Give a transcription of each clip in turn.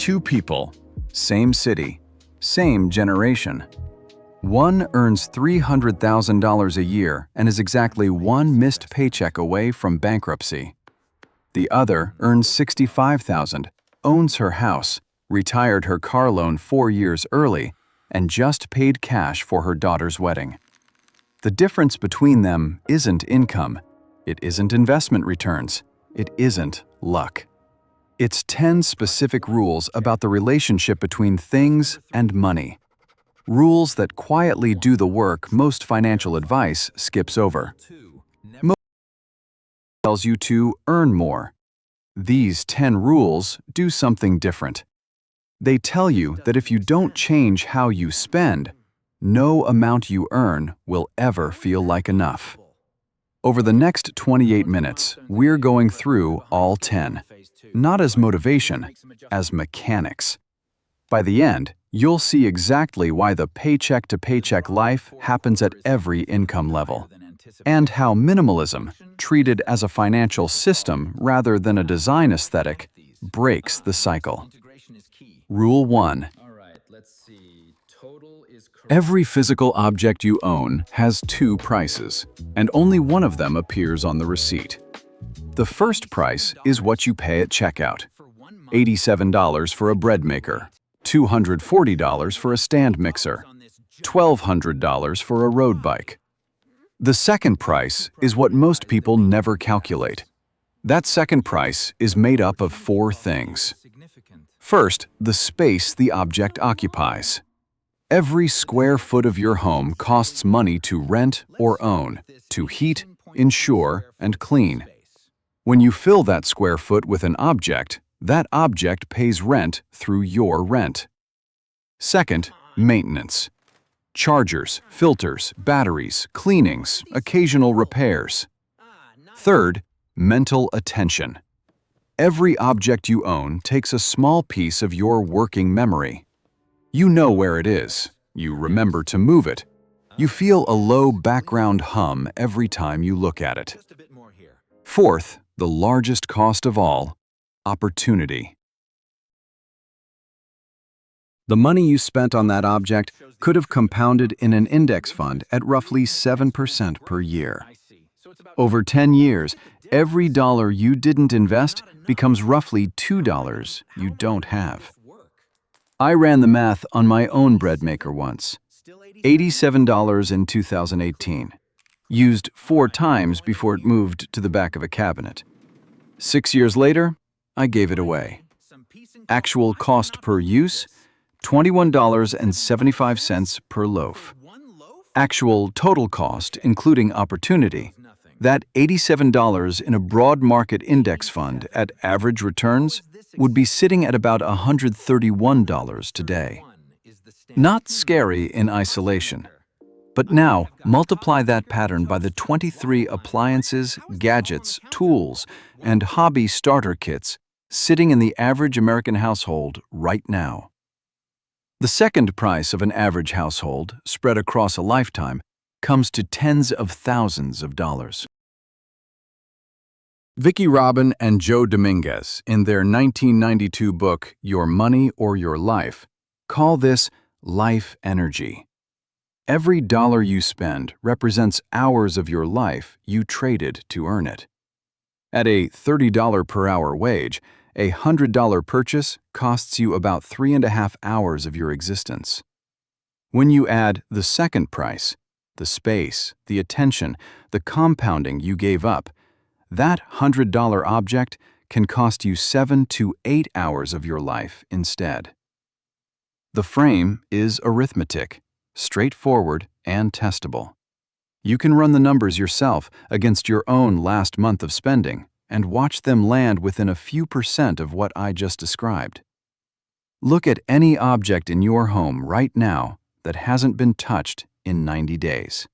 Two people, same city, same generation. One earns $300,000 a year and is exactly one missed paycheck away from bankruptcy. The other earns $65,000, owns her house, retired her car loan 4 years early, and just paid cash for her daughter's wedding. The difference between them isn't income. It isn't investment returns. It isn't luck. It's 10 specific rules about the relationship between things and money. Rules that quietly do the work most financial advice skips over. Most tells you to earn more. These 10 rules do something different. They tell you that if you don't change how you spend, no amount you earn will ever feel like enough. Over the next 28 minutes, we're going through all 10, not as motivation, as mechanics. By the end, you'll see exactly why the paycheck-to-paycheck life happens at every income level, and how minimalism, treated as a financial system rather than a design aesthetic, breaks the cycle. Rule 1. Every physical object you own has two prices, and only one of them appears on the receipt. The first price is what you pay at checkout. $87 for a bread maker, $240 for a stand mixer, $1,200 for a road bike. The second price is what most people never calculate. That second price is made up of 4 things. First, the space the object occupies. Every square foot of your home costs money to rent or own, to heat, insure, and clean. When you fill that square foot with an object, that object pays rent through your rent. Second, maintenance. Chargers, filters, batteries, cleanings, occasional repairs. Third, mental attention. Every object you own takes a small piece of your working memory. You know where it is. You remember to move it. You feel a low background hum every time you look at it. Fourth, the largest cost of all, opportunity. The money you spent on that object could have compounded in an index fund at roughly 7% per year. Over 10 years, every dollar you didn't invest becomes roughly $2 you don't have. I ran the math on my own bread maker once. $87 in 2018. Used 4 times before it moved to the back of a cabinet. 6 years later, I gave it away. Actual cost per use, $21.75 per loaf. Actual total cost, including opportunity, that $87 in a broad market index fund at average returns would be sitting at about $131 today. Not scary in isolation. But now, multiply that pattern by the 23 appliances, gadgets, tools, and hobby starter kits sitting in the average American household right now. The second price of an average household, spread across a lifetime, comes to tens of thousands of dollars. Vicki Robin and Joe Dominguez, in their 1992 book, Your Money or Your Life, call this life energy. Every dollar you spend represents hours of your life you traded to earn it. At a $30 per hour wage, a $100 purchase costs you about 3.5 hours of your existence. When you add the second price, the space, the attention, the compounding you gave up, that $100 object can cost you 7 to 8 hours of your life instead. The frame is arithmetic, straightforward and testable. You can run the numbers yourself against your own last month of spending and watch them land within a few percent of what I just described. Look at any object in your home right now that hasn't been touched in 90 days.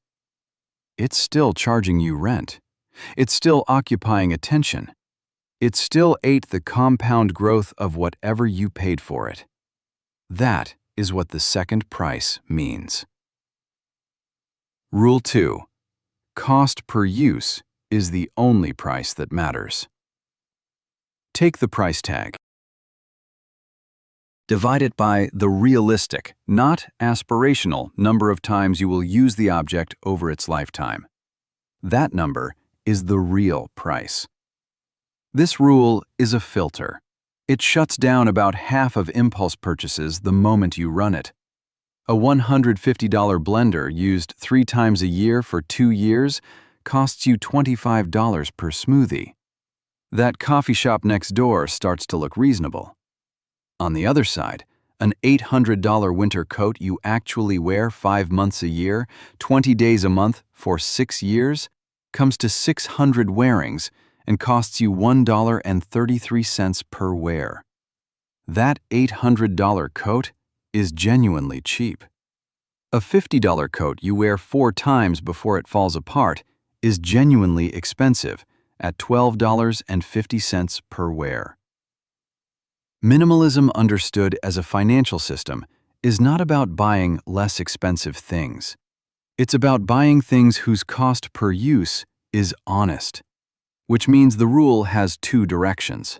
It's still charging you rent. It's still occupying attention. It still ate the compound growth of whatever you paid for it. That is what the second price means. Rule 2. Cost per use is the only price that matters. Take the price tag. Divide it by the realistic, not aspirational, number of times you will use the object over its lifetime. That number is the real price. This rule is a filter. It shuts down about half of impulse purchases the moment you run it. A $150 blender used 3 times a year for 2 years costs you $25 per smoothie. That coffee shop next door starts to look reasonable. On the other side, an $800 winter coat you actually wear 5 months a year, 20 days a month for 6 years, comes to 600 wearings and costs you $1.33 per wear. That $800 coat is genuinely cheap. A $50 coat you wear 4 times before it falls apart is genuinely expensive at $12.50 per wear. Minimalism understood as a financial system is not about buying less expensive things. It's about buying things whose cost per use is honest, which means the rule has 2 directions.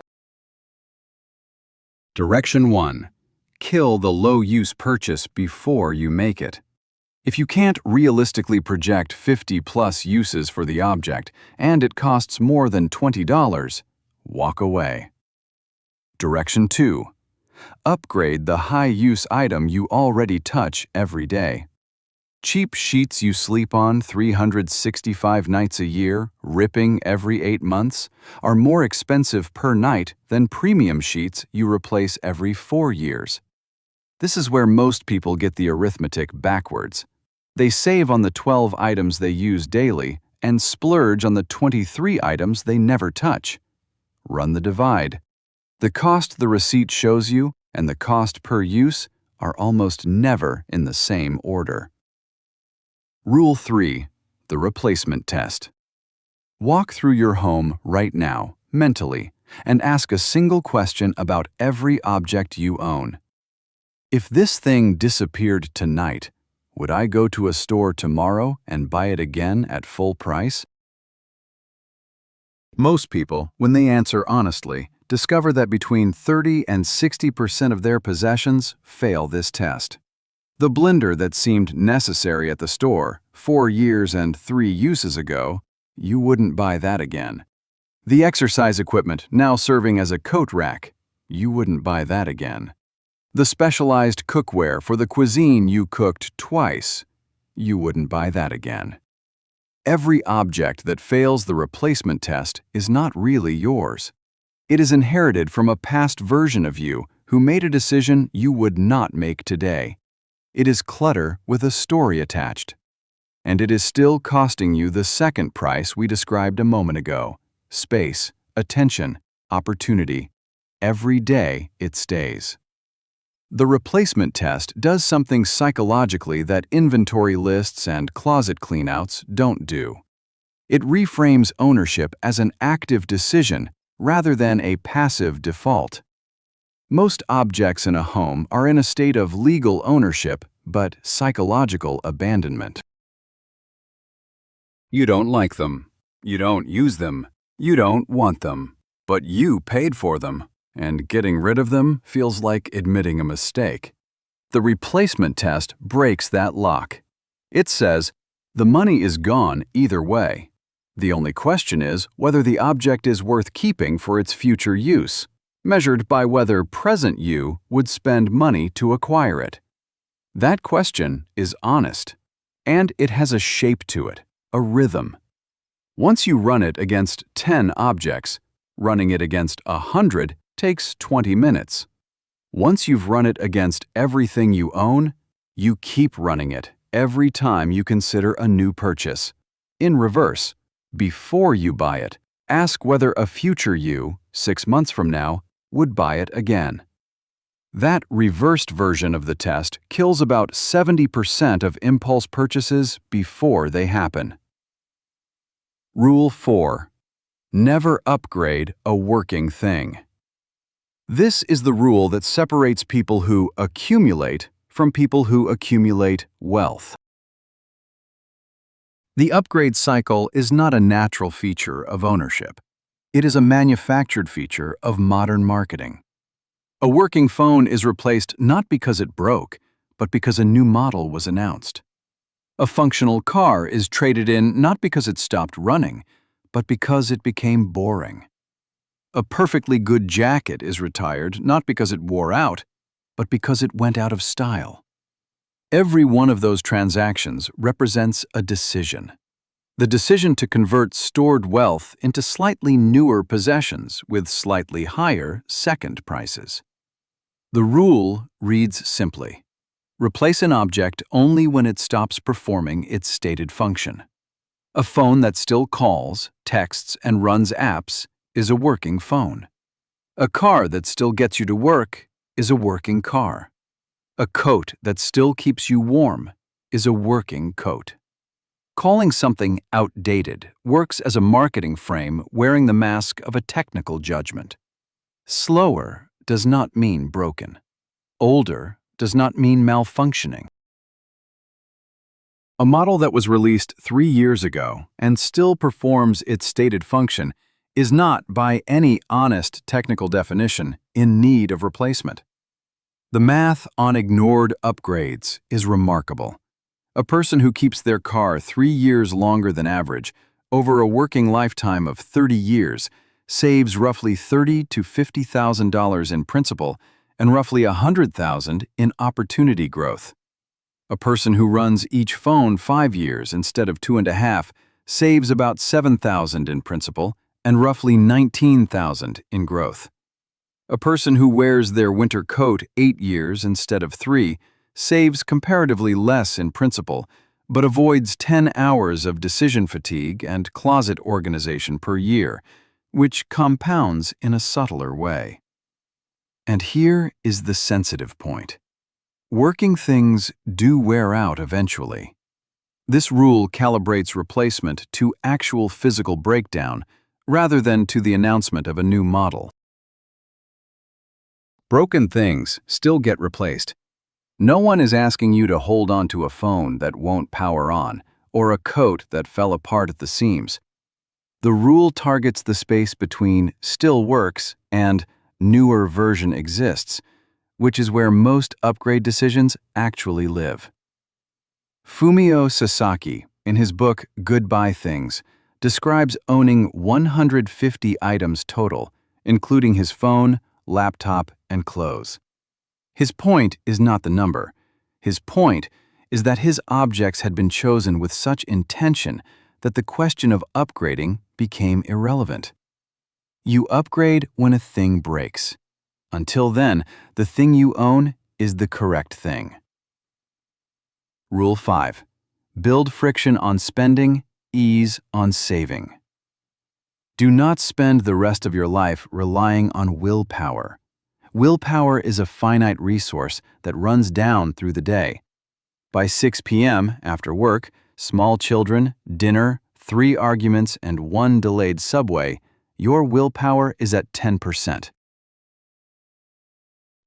Direction 1. Kill the low-use purchase before you make it. If you can't realistically project 50+ uses for the object and it costs more than $20, walk away. Direction 2. Upgrade the high-use item you already touch every day. Cheap sheets you sleep on 365 nights a year, ripping every 8 months, are more expensive per night than premium sheets you replace every 4 years. This is where most people get the arithmetic backwards. They save on the 12 items they use daily and splurge on the 23 items they never touch. Run the divide. The cost the receipt shows you and the cost per use are almost never in the same order. Rule 3. The replacement test. Walk through your home right now, mentally, and ask a single question about every object you own. If this thing disappeared tonight, would I go to a store tomorrow and buy it again at full price? Most people, when they answer honestly, discover that between 30 and 60% of their possessions fail this test. The blender that seemed necessary at the store 4 years and 3 uses ago, you wouldn't buy that again. The exercise equipment now serving as a coat rack, you wouldn't buy that again. The specialized cookware for the cuisine you cooked twice, you wouldn't buy that again. Every object that fails the replacement test is not really yours. It is inherited from a past version of you who made a decision you would not make today. It is clutter with a story attached. And it is still costing you the second price we described a moment ago: space, attention, opportunity. Every day it stays. The replacement test does something psychologically that inventory lists and closet cleanouts don't do. It reframes ownership as an active decision rather than a passive default. Most objects in a home are in a state of legal ownership but psychological abandonment. You don't like them. You don't use them. You don't want them. But you paid for them, and getting rid of them feels like admitting a mistake. The replacement test breaks that lock. It says, the money is gone either way. The only question is whether the object is worth keeping for its future use, measured by whether present you would spend money to acquire it. That question is honest, and it has a shape to it, a rhythm. Once you run it against 10 objects, running it against 100 takes 20 minutes. Once you've run it against everything you own, you keep running it every time you consider a new purchase. In reverse, before you buy it, ask whether a future you, 6 months from now, would buy it again. That reversed version of the test kills about 70% of impulse purchases before they happen. Rule 4. Never upgrade a working thing. This is the rule that separates people who accumulate from people who accumulate wealth. The upgrade cycle is not a natural feature of ownership. It is a manufactured feature of modern marketing. A working phone is replaced not because it broke, but because a new model was announced. A functional car is traded in not because it stopped running, but because it became boring. A perfectly good jacket is retired not because it wore out, but because it went out of style. Every one of those transactions represents a decision. The decision to convert stored wealth into slightly newer possessions with slightly higher second prices. The rule reads simply: replace an object only when it stops performing its stated function. A phone that still calls, texts, and runs apps is a working phone. A car that still gets you to work is a working car. A coat that still keeps you warm is a working coat. Calling something outdated works as a marketing frame wearing the mask of a technical judgment. Slower does not mean broken. Older does not mean malfunctioning. A model that was released 3 years ago and still performs its stated function is not, by any honest technical definition, in need of replacement. The math on ignored upgrades is remarkable. A person who keeps their car 3 years longer than average, over a working lifetime of 30 years, saves roughly $30,000 to $50,000 in principal and roughly $100,000 in opportunity growth. A person who runs each phone 5 years instead of 2.5 saves about $7,000 in principal and roughly $19,000 in growth. A person who wears their winter coat 8 years instead of 3 saves comparatively less in principal, but avoids 10 hours of decision fatigue and closet organization per year, which compounds in a subtler way. And here is the sensitive point. Working things do wear out eventually. This rule calibrates replacement to actual physical breakdown rather than to the announcement of a new model. Broken things still get replaced. No one is asking you to hold on to a phone that won't power on or a coat that fell apart at the seams. The rule targets the space between still works and newer version exists, which is where most upgrade decisions actually live. Fumio Sasaki, in his book Goodbye Things, describes owning 150 items total, including his phone, laptop, and clothes. His point is not the number. His point is that his objects had been chosen with such intention that the question of upgrading became irrelevant. You upgrade when a thing breaks. Until then, the thing you own is the correct thing. Rule 5. Build friction on spending, ease on saving. Do not spend the rest of your life relying on willpower. Willpower is a finite resource that runs down through the day. By 6 p.m. after work, small children, dinner, 3 arguments, and 1 delayed subway, your willpower is at 10%.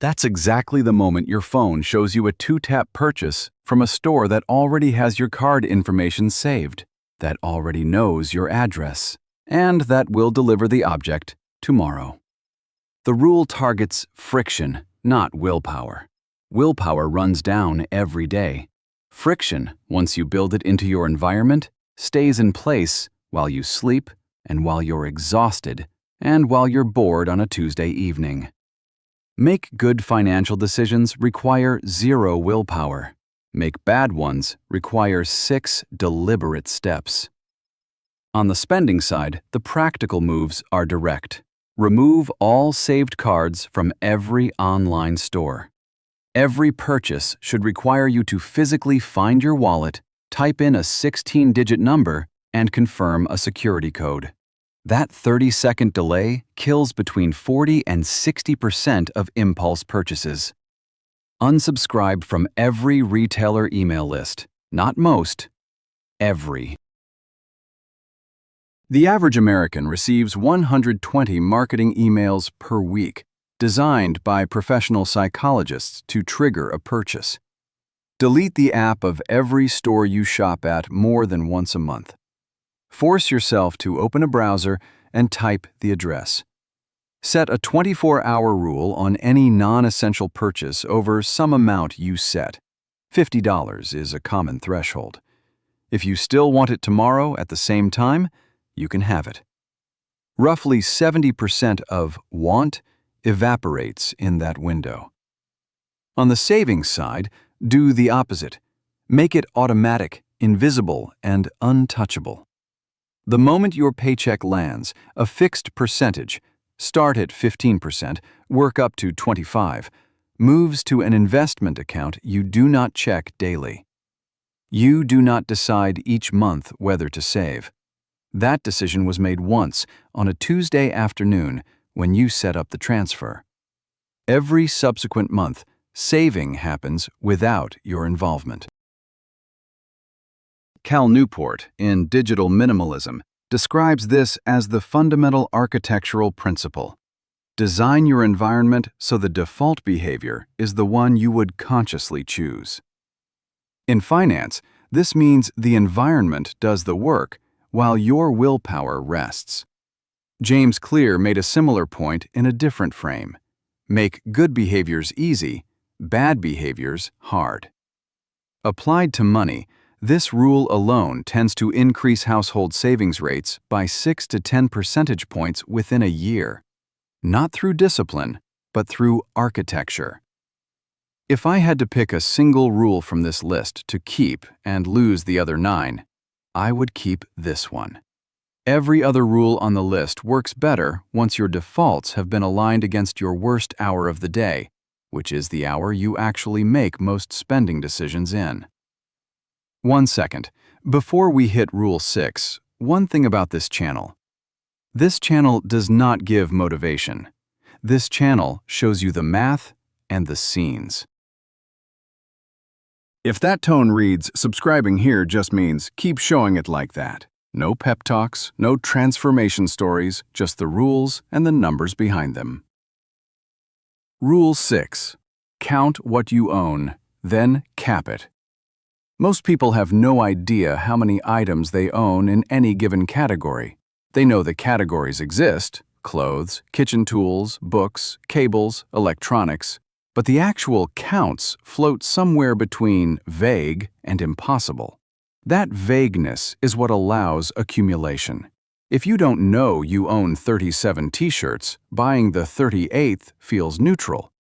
That's exactly the moment your phone shows you a 2-tap purchase from a store that already has your card information saved, that already knows your address, and that will deliver the object tomorrow. The rule targets friction, not willpower. Willpower runs down every day. Friction, once you build it into your environment, stays in place while you sleep and while you're exhausted and while you're bored on a Tuesday evening. Make good financial decisions require 0 willpower. Make bad ones require 6 deliberate steps. On the spending side, the practical moves are direct. Remove all saved cards from every online store. Every purchase should require you to physically find your wallet, type in a 16-digit number, and confirm a security code. That 30-second delay kills between 40 and 60% of impulse purchases. Unsubscribe from every retailer email list. Not most, every. The average American receives 120 marketing emails per week, designed by professional psychologists to trigger a purchase. Delete the app of every store you shop at more than once a month. Force yourself to open a browser and type the address. Set a 24-hour rule on any non-essential purchase over some amount you set. $50 is a common threshold. If you still want it tomorrow at the same time, you can have it. Roughly 70% of want evaporates in that window. On the savings side, do the opposite. Make it automatic, invisible, and untouchable. The moment your paycheck lands, a fixed percentage, start at 15%, work up to 25%, moves to an investment account you do not check daily. You do not decide each month whether to save. That decision was made once on a Tuesday afternoon when you set up the transfer. Every subsequent month, saving happens without your involvement. Cal Newport, in Digital Minimalism, describes this as the fundamental architectural principle. Design your environment so the default behavior is the one you would consciously choose. In finance, this means the environment does the work while your willpower rests. James Clear made a similar point in a different frame. Make good behaviors easy, bad behaviors hard. Applied to money, this rule alone tends to increase household savings rates by 6 to 10 percentage points within a year. Not through discipline, but through architecture. If I had to pick a single rule from this list to keep and lose the other 9, I would keep this one. Every other rule on the list works better once your defaults have been aligned against your worst hour of the day, which is the hour you actually make most spending decisions in. 1 second. Before we hit Rule 6, one thing about this channel. This channel does not give motivation. This channel shows you the math and the scenes. If that tone reads, subscribing here just means keep showing it like that. No pep talks, no transformation stories, just the rules and the numbers behind them. Rule 6. Count what you own, then cap it. Most people have no idea how many items they own in any given category. They know the categories exist: clothes, kitchen tools, books, cables, electronics, but the actual counts float somewhere between vague and impossible. That vagueness is what allows accumulation. If you don't know you own 37 t-shirts, buying the 38th feels neutral.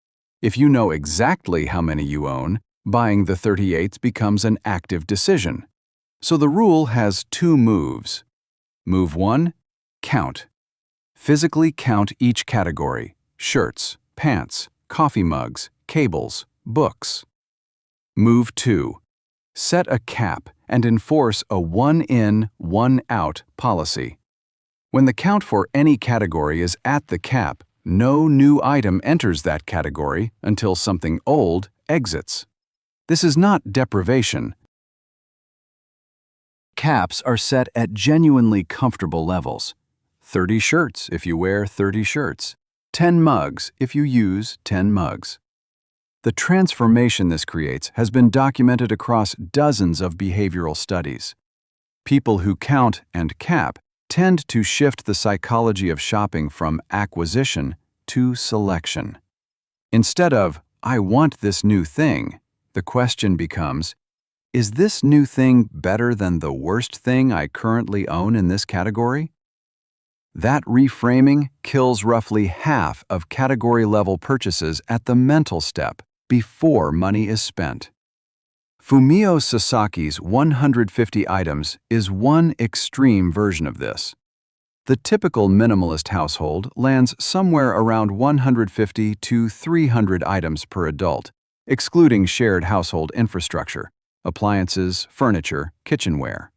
If you know exactly how many you own, buying the 38th becomes an active decision. So the rule has 2 moves. Move 1, count. Physically count each category: shirts, pants, coffee mugs, cables, books. Move 2, set a cap and enforce a 1 in, 1 out policy. When the count for any category is at the cap, no new item enters that category until something old exits. This is not deprivation. Caps are set at genuinely comfortable levels. 30 shirts if you wear 30 shirts. 10 mugs if you use 10 mugs. The transformation this creates has been documented across dozens of behavioral studies. People who count and cap tend to shift the psychology of shopping from acquisition to selection. Instead of, I want this new thing, the question becomes, is this new thing better than the worst thing I currently own in this category? That reframing kills roughly half of category-level purchases at the mental step before money is spent. Fumio Sasaki's 150 items is one extreme version of this. The typical minimalist household lands somewhere around 150 to 300 items per adult, excluding shared household infrastructure, appliances, furniture, kitchenware.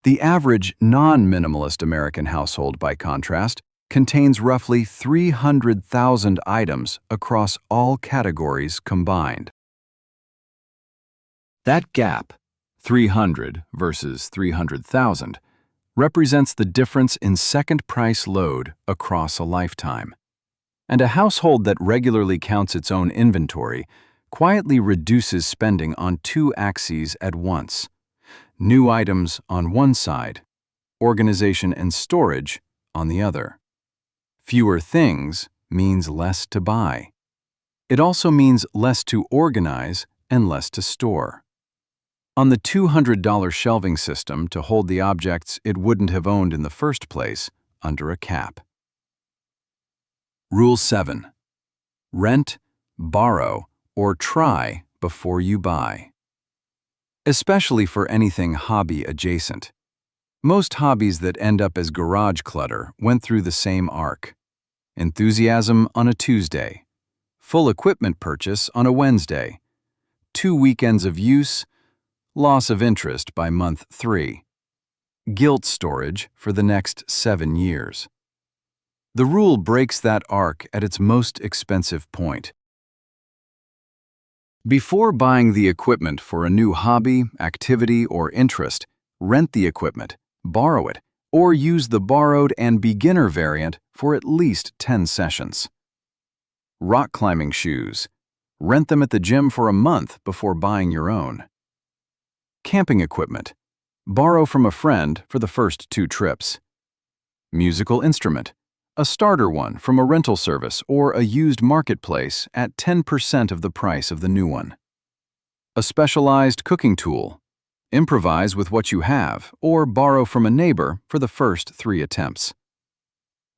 The average non-minimalist American household, by contrast, contains roughly 300,000 items across all categories combined. That gap, 300 versus 300,000, represents the difference in second price load across a lifetime. And a household that regularly counts its own inventory quietly reduces spending on 2 axes at once: new items on one side, organization and storage on the other. Fewer things means less to buy. It also means less to organize and less to store. On the $200 shelving system to hold the objects it wouldn't have owned in the first place under a cap. Rule 7. Rent, borrow, or try before you buy. Especially for anything hobby adjacent. Most hobbies that end up as garage clutter went through the same arc. Enthusiasm on a Tuesday. Full equipment purchase on a Wednesday. 2 weekends of use. Loss of interest by month 3. Guilt storage for the next 7 years. The rule breaks that arc at its most expensive point. Before buying the equipment for a new hobby, activity, or interest, rent the equipment, borrow it, or use the borrowed and beginner variant for at least 10 sessions. Rock climbing shoes. Rent them at the gym for a month before buying your own. Camping equipment. Borrow from a friend for the first 2 trips. Musical instrument. A starter one from a rental service or a used marketplace at 10% of the price of the new one. A specialized cooking tool. Improvise with what you have or borrow from a neighbor for the first 3 attempts.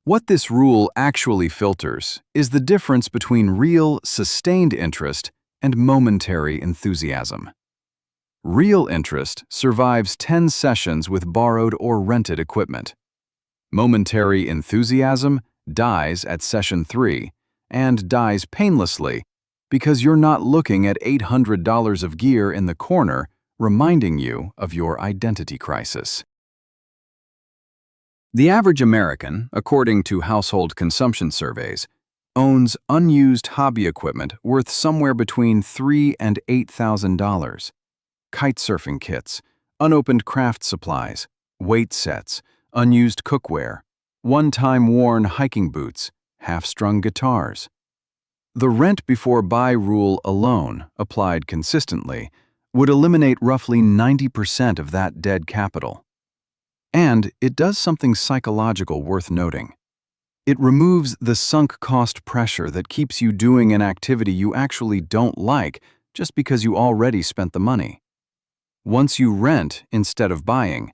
What this rule actually filters is the difference between real, sustained interest and momentary enthusiasm. Real interest survives 10 sessions with borrowed or rented equipment. Momentary enthusiasm dies at session 3 and dies painlessly because you're not looking at $800 of gear in the corner reminding you of your identity crisis. The average American, according to household consumption surveys, owns unused hobby equipment worth somewhere between $3,000 and $8,000. Kite surfing kits, unopened craft supplies, weight sets, unused cookware, one-time worn hiking boots, half-strung guitars. The rent before buy rule alone, applied consistently, would eliminate roughly 90% of that dead capital. And it does something psychological worth noting. It removes the sunk cost pressure that keeps you doing an activity you actually don't like just because you already spent the money. Once you rent instead of buying,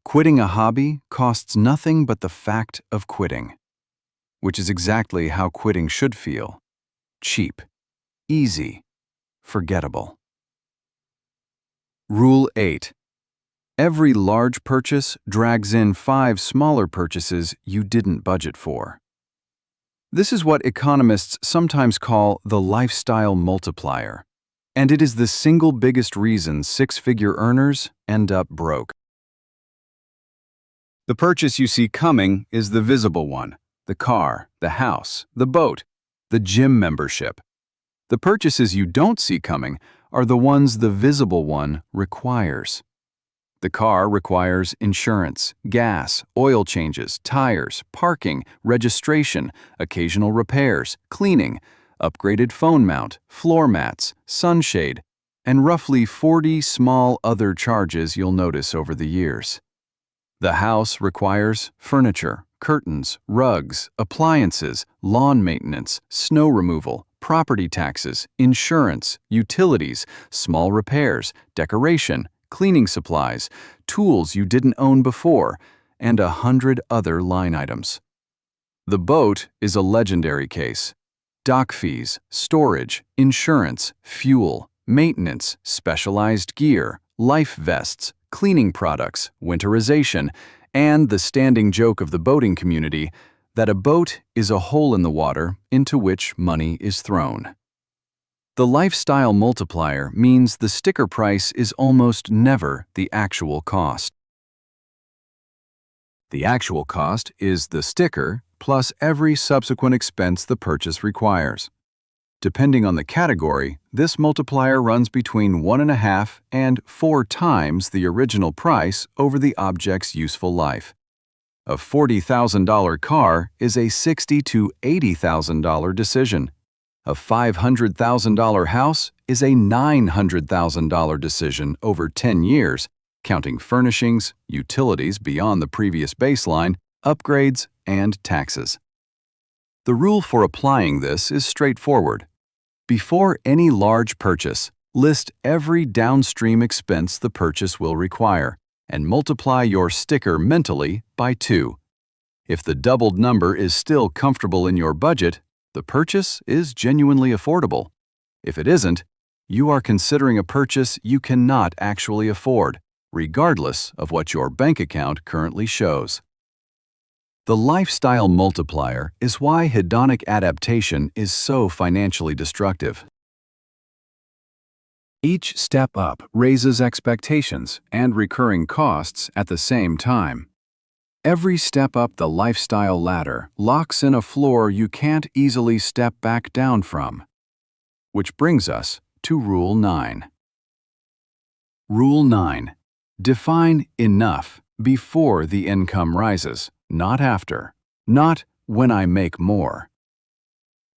quitting a hobby costs nothing but the fact of quitting, which is exactly how quitting should feel: cheap, easy, forgettable. Rule 8. Every large purchase drags in 5 smaller purchases you didn't budget for. This is what economists sometimes call the lifestyle multiplier, and it is the single biggest reason 6-figure earners end up broke. The purchase you see coming is the visible one: the car, the house, the boat, the gym membership. The purchases you don't see coming are the ones the visible one requires. The car requires insurance, gas, oil changes, tires, parking, registration, occasional repairs, cleaning, upgraded phone mount, floor mats, sunshade, and roughly 40 small other charges you'll notice over the years. The house requires furniture, curtains, rugs, appliances, lawn maintenance, snow removal, property taxes, insurance, utilities, small repairs, decoration, cleaning supplies, tools you didn't own before, and 100 other line items. The boat is a legendary case. Dock fees, storage, insurance, fuel, maintenance, specialized gear, life vests, cleaning products, winterization, and the standing joke of the boating community that a boat is a hole in the water into which money is thrown. The lifestyle multiplier means the sticker price is almost never the actual cost. The actual cost is the sticker plus every subsequent expense the purchase requires. Depending on the category, this multiplier runs between 1.5 and 4 times the original price over the object's useful life. A $40,000 car is a $60,000 to $80,000 decision. A $500,000 house is a $900,000 decision over 10 years, counting furnishings, utilities beyond the previous baseline, upgrades, and taxes. The rule for applying this is straightforward. Before any large purchase, list every downstream expense the purchase will require and multiply your sticker mentally by 2. If the doubled number is still comfortable in your budget, the purchase is genuinely affordable. If it isn't, you are considering a purchase you cannot actually afford, regardless of what your bank account currently shows. The lifestyle multiplier is why hedonic adaptation is so financially destructive. Each step up raises expectations and recurring costs at the same time. Every step up the lifestyle ladder locks in a floor you can't easily step back down from. Which brings us to Rule 9. Rule 9. Define enough before the income rises, not after. Not when I make more.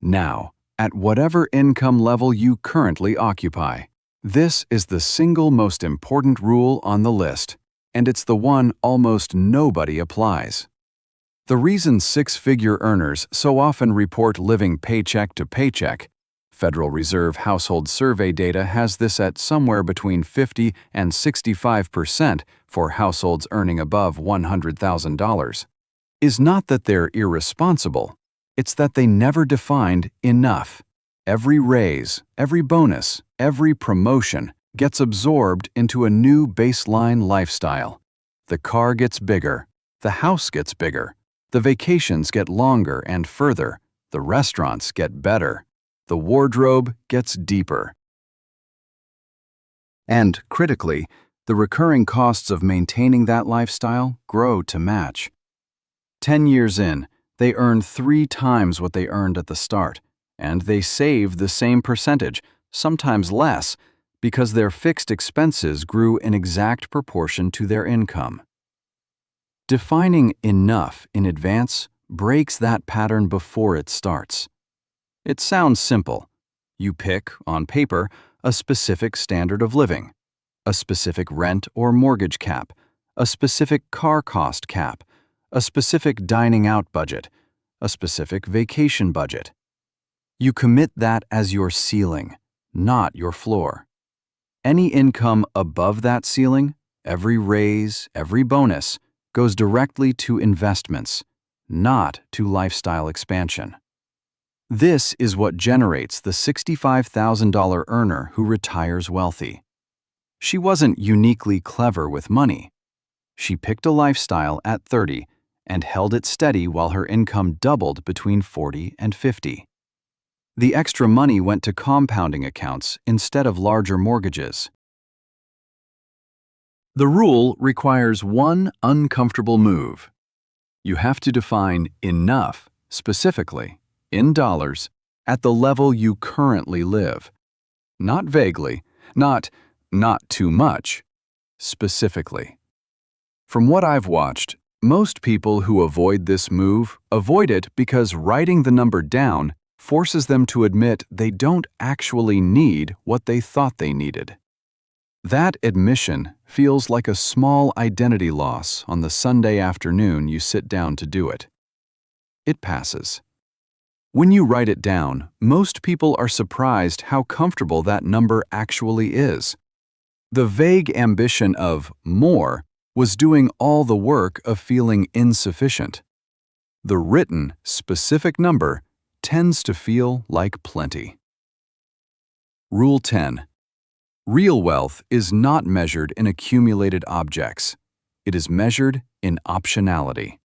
Now, at whatever income level you currently occupy. This is the single most important rule on the list, and it's the one almost nobody applies. The reason six-figure earners so often report living paycheck to paycheck, Federal Reserve Household Survey data has this at somewhere between 50 and 65% for households earning above $100,000, is not that they're irresponsible, it's that they never defined enough. Every raise, every bonus, every promotion gets absorbed into a new baseline lifestyle. The car gets bigger, the house gets bigger, the vacations get longer and further, the restaurants get better, the wardrobe gets deeper. And, critically, the recurring costs of maintaining that lifestyle grow to match. 10 years in, they earn 3 times what they earned at the start, and they save the same percentage, sometimes less, because their fixed expenses grew in exact proportion to their income. Defining enough in advance breaks that pattern before it starts. It sounds simple. You pick, on paper, a specific standard of living, a specific rent or mortgage cap, a specific car cost cap, a specific dining out budget, a specific vacation budget. You commit that as your ceiling, not your floor. Any income above that ceiling, every raise, every bonus, goes directly to investments, not to lifestyle expansion. This is what generates the $65,000 earner who retires wealthy. She wasn't uniquely clever with money. She picked a lifestyle at 30 and held it steady while her income doubled between 40 and 50. The extra money went to compounding accounts instead of larger mortgages. The rule requires one uncomfortable move. You have to define enough, specifically, in dollars, at the level you currently live. Not vaguely, not too much, specifically. From what I've watched, most people who avoid this move avoid it because writing the number down forces them to admit they don't actually need what they thought they needed. That admission feels like a small identity loss on the Sunday afternoon you sit down to do it. It passes. When you write it down, most people are surprised how comfortable that number actually is. The vague ambition of more was doing all the work of feeling insufficient. The written, specific number tends to feel like plenty. Rule 10. Real wealth is not measured in accumulated objects. It is measured in optionality.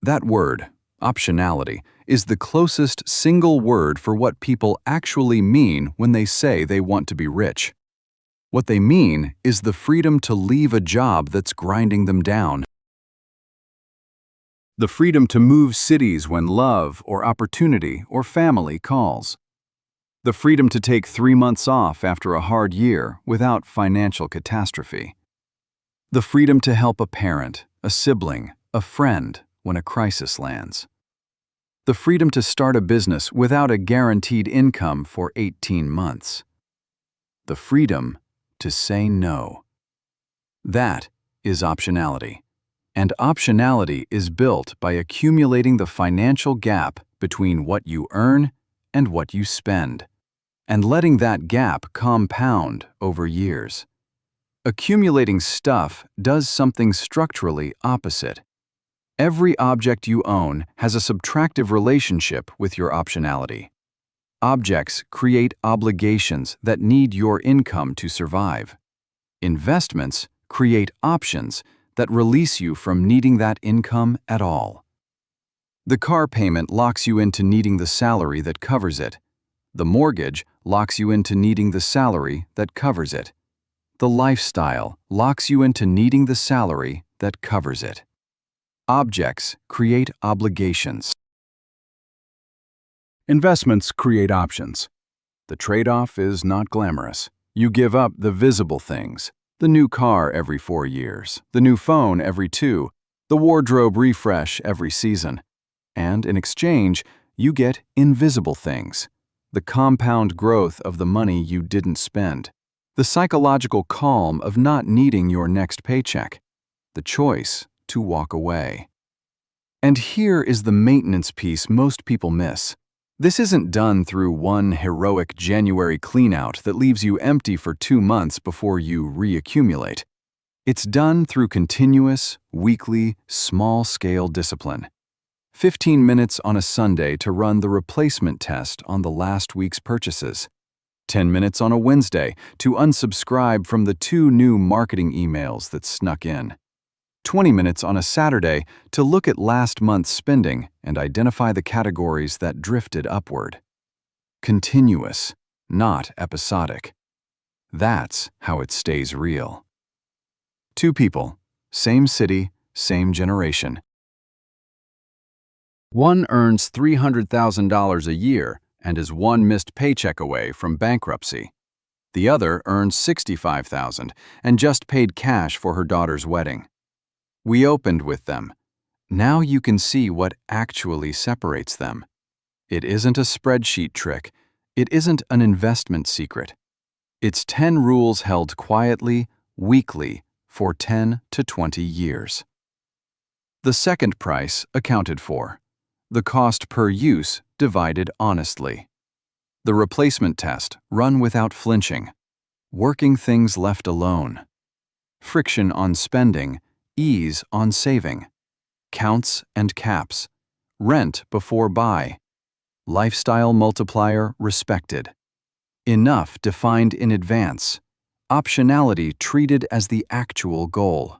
That word, optionality, is the closest single word for what people actually mean when they say they want to be rich. What they mean is the freedom to leave a job that's grinding them down. The freedom to move cities when love or opportunity or family calls. The freedom to take 3 months off after a hard year without financial catastrophe. The freedom to help a parent, a sibling, a friend when a crisis lands. The freedom to start a business without a guaranteed income for 18 months. The freedom to say no. That is optionality. And optionality is built by accumulating the financial gap between what you earn and what you spend, and letting that gap compound over years. Accumulating stuff does something structurally opposite. Every object you own has a subtractive relationship with your optionality. Objects create obligations that need your income to survive. Investments create options that release you from needing that income at all. The car payment locks you into needing the salary that covers it. The mortgage locks you into needing the salary that covers it. The lifestyle locks you into needing the salary that covers it. Objects create obligations. Investments create options. The trade-off is not glamorous. You give up the visible things. The new car every 4 years, the new phone every 2, the wardrobe refresh every season. And in exchange, you get invisible things. The compound growth of the money you didn't spend. The psychological calm of not needing your next paycheck. The choice to walk away. And here is the maintenance piece most people miss. This isn't done through one heroic January cleanout that leaves you empty for 2 months before you reaccumulate. It's done through continuous, weekly, small-scale discipline. 15 minutes on a Sunday to run the replacement test on the last week's purchases. 10 minutes on a Wednesday to unsubscribe from the 2 new marketing emails that snuck in. 20 minutes on a Saturday to look at last month's spending and identify the categories that drifted upward. Continuous, not episodic. That's how it stays real. 2 people, same city, same generation. One earns $300,000 a year and is 1 missed paycheck away from bankruptcy. The other earns $65,000 and just paid cash for her daughter's wedding. We opened with them. Now you can see what actually separates them. It isn't a spreadsheet trick. It isn't an investment secret. It's 10 rules held quietly, weekly, for 10 to 20 years. The second price accounted for. The cost per use divided honestly. The replacement test run without flinching. Working things left alone. Friction on spending, ease on saving. Counts and caps. Rent before buy. Lifestyle multiplier respected. Enough defined in advance. Optionality treated as the actual goal.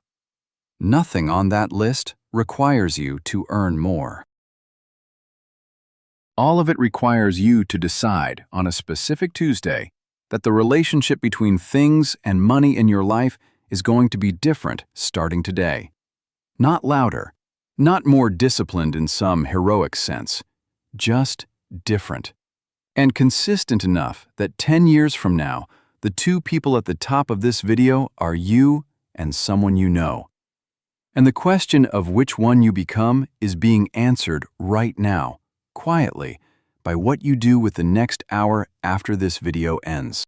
Nothing on that list requires you to earn more. All of it requires you to decide on a specific Tuesday that the relationship between things and money in your life is going to be different starting today. Not louder, not more disciplined in some heroic sense, just different. And consistent enough that 10 years from now, the 2 people at the top of this video are you and someone you know. And the question of which one you become is being answered right now, quietly, by what you do with the next hour after this video ends.